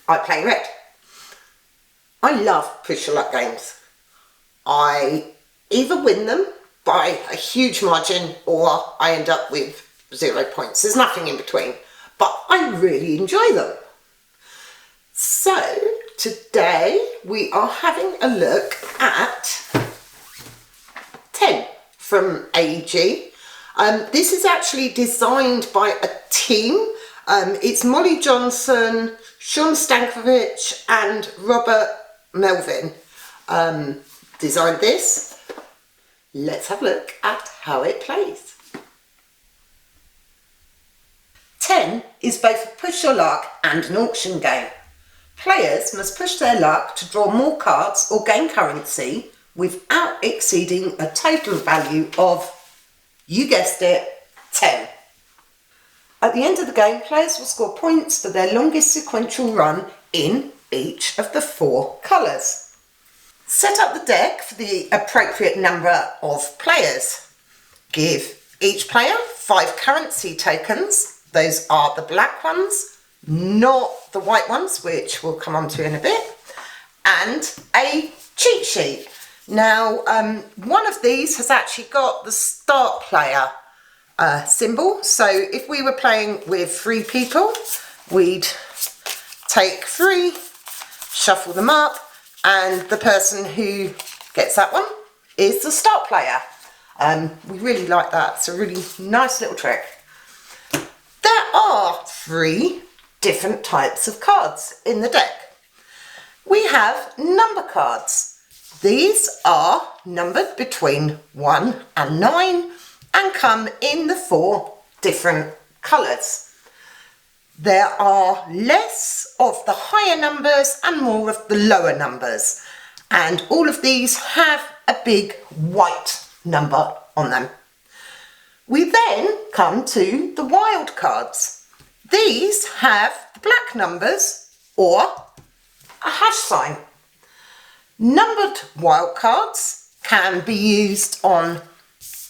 I play red. I love push your luck games. I either win them by a huge margin or I end up with 0 points. There's nothing in between, but I really enjoy them. So today we are having a look at 10 from AEG. This is actually designed by a team. It's Molly Johnson, Sean Stankovic and Robert Melvin designed this. Let's have a look at how it plays. 10 is both a push your luck and an auction game. Players must push their luck to draw more cards or gain currency without exceeding a total value of, you guessed it, 10. At the end of the game, players will score points for their longest sequential run in each of the 4 colours. Set up the deck for the appropriate number of players. Give each player 5 currency tokens. Those are the black ones, not the white ones, which we'll come on to in a bit, and a cheat sheet. Now, one of these has actually got the start player symbol. So if we were playing with 3 people, we'd take 3, shuffle them up, and the person who gets that one is the start player. We really like that. It's a really nice little trick. There are 3 different types of cards in the deck. We have number cards. These are numbered between 1 and 9 and come in the 4 different colours. There are less of the higher numbers and more of the lower numbers, and all of these have a big white number on them. We then come to the wild cards. These have the black numbers or a hash sign. Numbered wild cards can be used on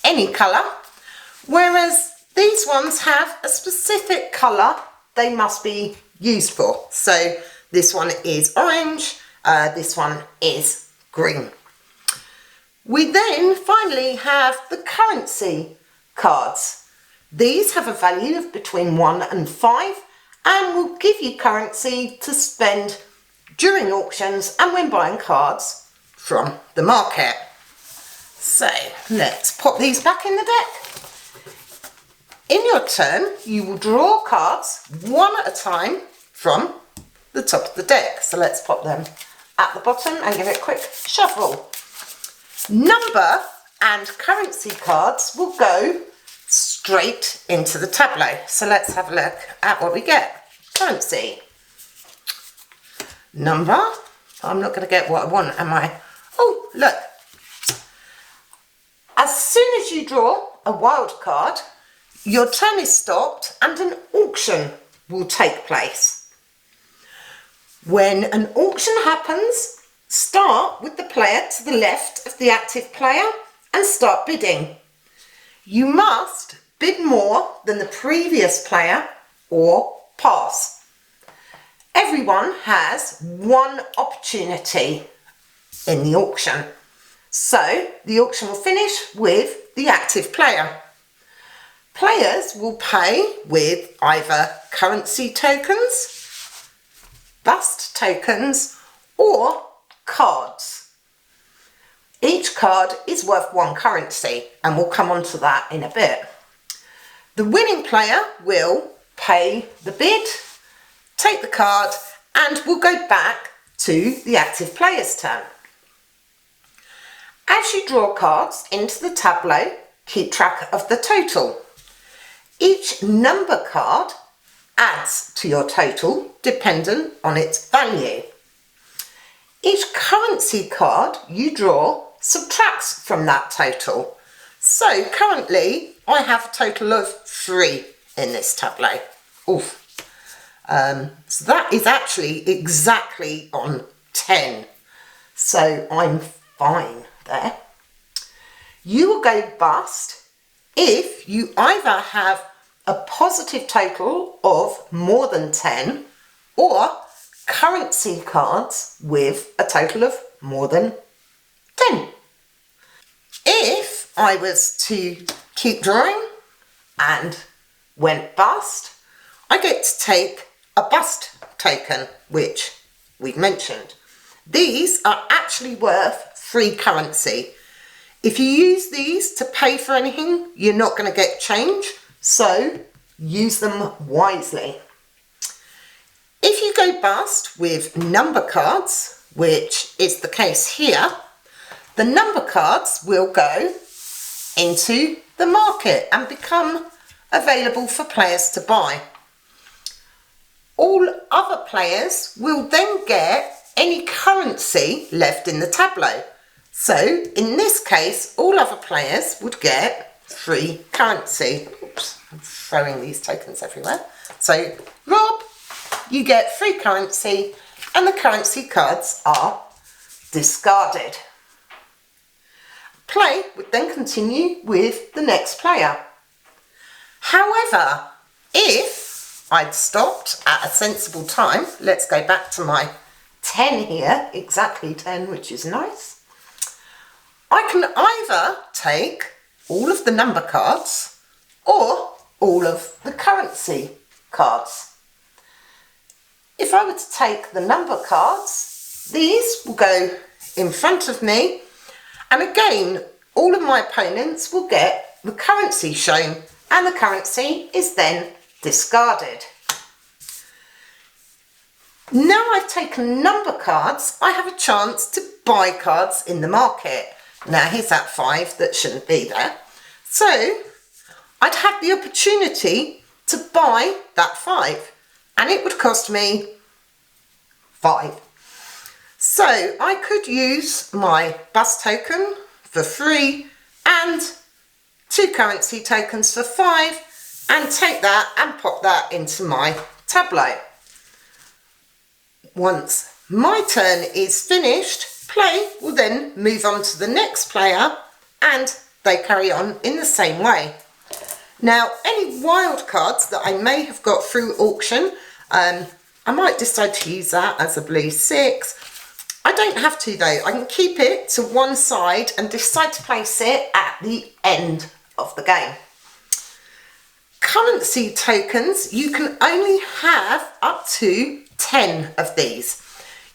any colour, whereas these ones have a specific colour they must be used for. So this one is orange, this one is green. We then finally have the currency cards. These have a value of between 1 and 5 and will give you currency to spend during auctions and when buying cards from the market. So let's pop these back in the deck. In your turn, you will draw cards one at a time from the top of the deck. So let's pop them at the bottom and give it a quick shuffle. Number and currency cards will go straight into the tableau. So let's have a look at what we get. Currency. Number. I'm not going to get what I want, am I? Oh, look. As soon as you draw a wild card, your turn is stopped and an auction will take place. When an auction happens, start with the player to the left of the active player and start bidding. You must bid more than the previous player or pass. Everyone has one opportunity in the auction. So the auction will finish with the active player. Players will pay with either currency tokens, bust tokens, or cards. Each card is worth 1 currency, and we'll come on to that in a bit. The winning player will pay the bid, take the card, and we'll go back to the active player's turn. As you draw cards into the tableau, keep track of the total. Each number card adds to your total dependent on its value. Each currency card you draw subtracts from that total. So currently I have a total of 3 in this tableau. Oof. So that is actually exactly on 10. So I'm fine there. You will go bust if you either have a positive total of more than 10 or currency cards with a total of more than 10. If I was to keep drawing and went bust, I get to take a bust token, which we've mentioned. These are actually worth 3 currency. If you use these to pay for anything, you're not going to get change, so use them wisely. If you go bust with number cards, which is the case here, the number cards will go into the market and become available for players to buy. All other players will then get any currency left in the tableau. So in this case, all other players would get 3 currency. Oops, I'm throwing these tokens everywhere. So Rob, you get 3 currency and the currency cards are discarded. Play would then continue with the next player. However, if I'd stopped at a sensible time, let's go back to my 10 here, exactly 10, which is nice. I can either take all of the number cards or all of the currency cards. If I were to take the number cards, these will go in front of me, and again, all of my opponents will get the currency shown, and the currency is then discarded. Now I've taken number cards, I have a chance to buy cards in the market. Now here's that 5 that shouldn't be there. So I'd have the opportunity to buy that 5, and it would cost me 5. So I could use my bus token for 3 and 2 currency tokens for 5 and take that and pop that into my tableau. Once my turn is finished, play will then move on to the next player and they carry on in the same way. Now, any wild cards that I may have got through auction, I might decide to use that as a blue 6. I don't have to though, I can keep it to one side and decide to place it at the end of the game. Currency tokens, you can only have up to 10 of these.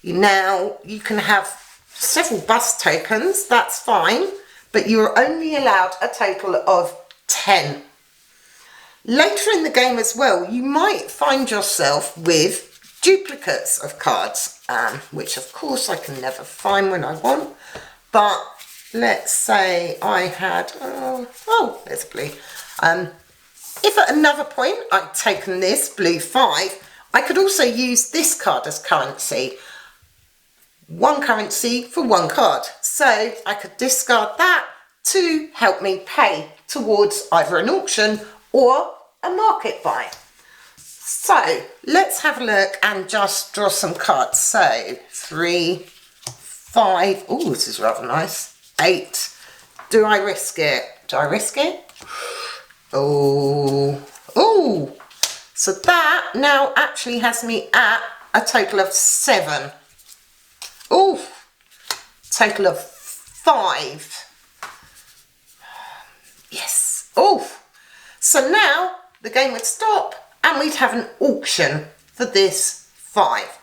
Now, you can have several bus tokens, that's fine, but you're only allowed a total of 10. Later in the game as well, you might find yourself with duplicates of cards, which of course I can never find when I want, but let's say I had, there's a blue. If at another point I'd taken this blue 5, I could also use this card as currency. 1 currency for 1 card. So I could discard that to help me pay towards either an auction or a market buy. So let's have a look and just draw some cards. So 3, 5, oh, this is rather nice. 8, do I risk it? Do I risk it? Oh, so that now actually has me at a total of 7. Oh, total of 5. Yes. Oh, so now the game would stop and we'd have an auction for this 5.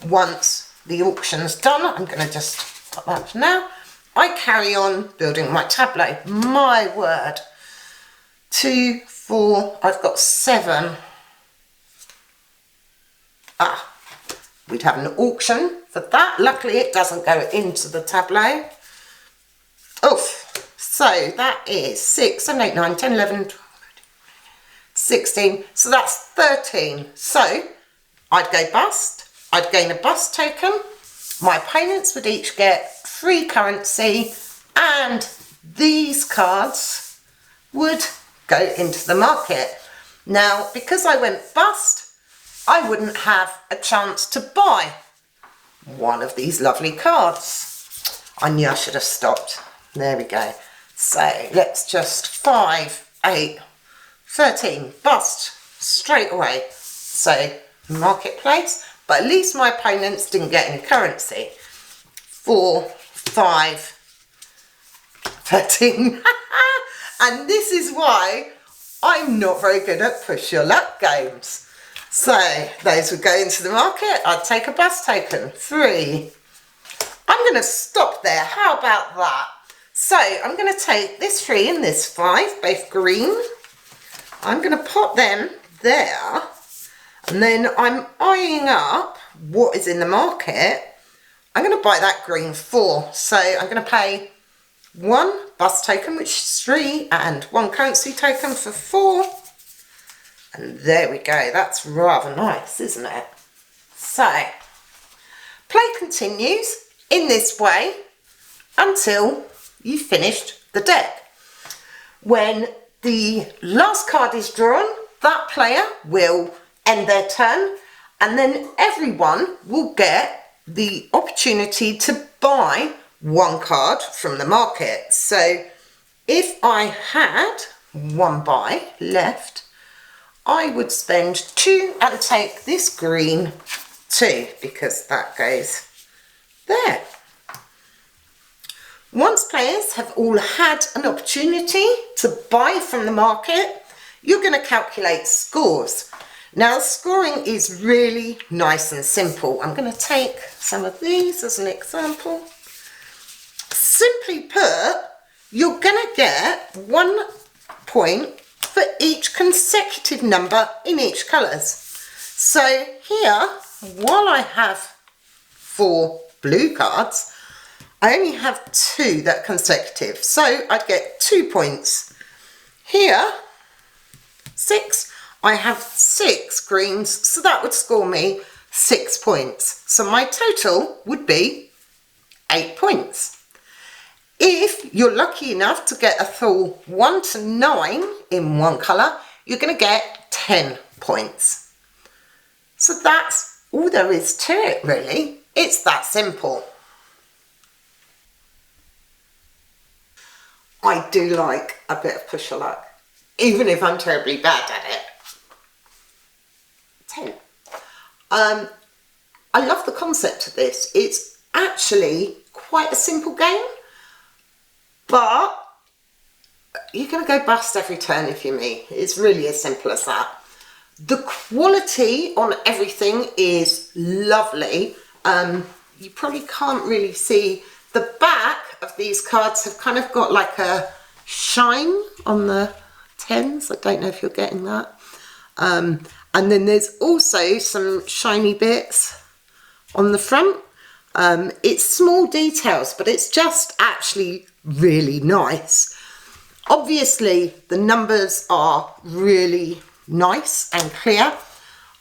Once the auction's done, I'm going to just put that for now. I carry on building my tableau. My word. 2, 4, I've got 7. We'd have an auction for that. Luckily it doesn't go into the tableau. Oof. So that is 6, 7, 8, 9, 10, 11, 12, 16. So that's 13. So I'd go bust. I'd gain a bust token. My opponents would each get 3 currency and these cards would go into the market. Now, because I went bust, I wouldn't have a chance to buy one of these lovely cards. I knew I should have stopped. There we go. So let's just 5, 8, 13, bust straight away. So marketplace, but at least my opponents didn't get any currency. 4, 5, 13. And this is why I'm not very good at push your luck games. So those would go into the market. I'd take a bus token. 3. I'm going to stop there. How about that? So I'm going to take this 3 and this 5, both green. I'm going to pop them there. And then I'm eyeing up what is in the market. I'm going to buy that green 4. So I'm going to pay 1 bus token, which is 3, and 1 currency token for 4. And there we go. That's rather nice, isn't it? So, play continues in this way until you've finished the deck. When the last card is drawn, that player will end their turn, and then everyone will get the opportunity to buy 1 card from the market. So if I had 1 buy left, I would spend 2 and take this green 2, because that goes there. Once players have all had an opportunity to buy from the market, you're going to calculate scores. Now, scoring is really nice and simple. I'm going to take some of these as an example. Simply put, you're going to get 1 point for each consecutive number in each colours. So here, while I have 4 blue cards, I only have 2 that are consecutive. So I'd get 2 points. Here, 6, I have 6 greens, so that would score me 6 points. So my total would be 8 points. If you're lucky enough to get a full 1 to 9 in 1 colour, you're going to get 10 points. So that's all there is to it, really. It's that simple. I do like a bit of push your luck, even if I'm terribly bad at it. 10. I love the concept of this. It's actually quite a simple game. But you're going to go bust every turn if you're me. It's really as simple as that. The quality on everything is lovely. You probably can't really see the back of these cards have kind of got like a shine on the 10s. I don't know if you're getting that. And then there's also some shiny bits on the front. It's small details, but it's just actually really nice. Obviously, the numbers are really nice and clear.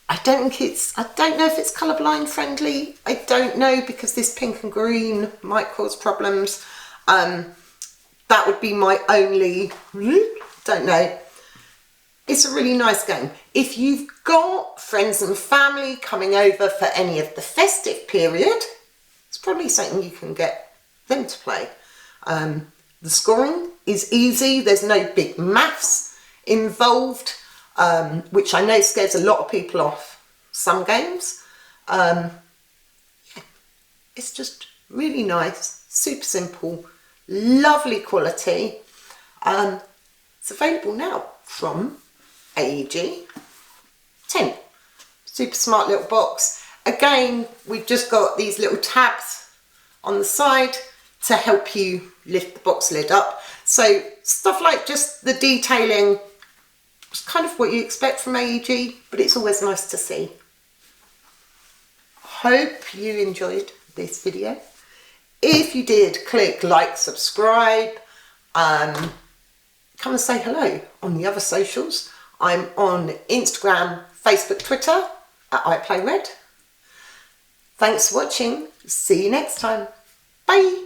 I don't know if it's colourblind friendly. I don't know, because this pink and green might cause problems. That would be my only, don't know. It's a really nice game. If you've got friends and family coming over for any of the festive period, it's probably something you can get them to play. The scoring is easy. There's no big maths involved, which I know scares a lot of people off some games. It's just really nice, super simple, lovely quality. It's available now from AEG 10. Super smart little box. Again, we've just got these little tabs on the side to help you lift the box lid up. So stuff like just the detailing is kind of what you expect from AEG, but it's always nice to see. Hope you enjoyed this video. If you did, click like, subscribe, come and say hello on the other socials. I'm on Instagram, Facebook, Twitter at iPlayRed. Thanks for watching. See you next time. Bye.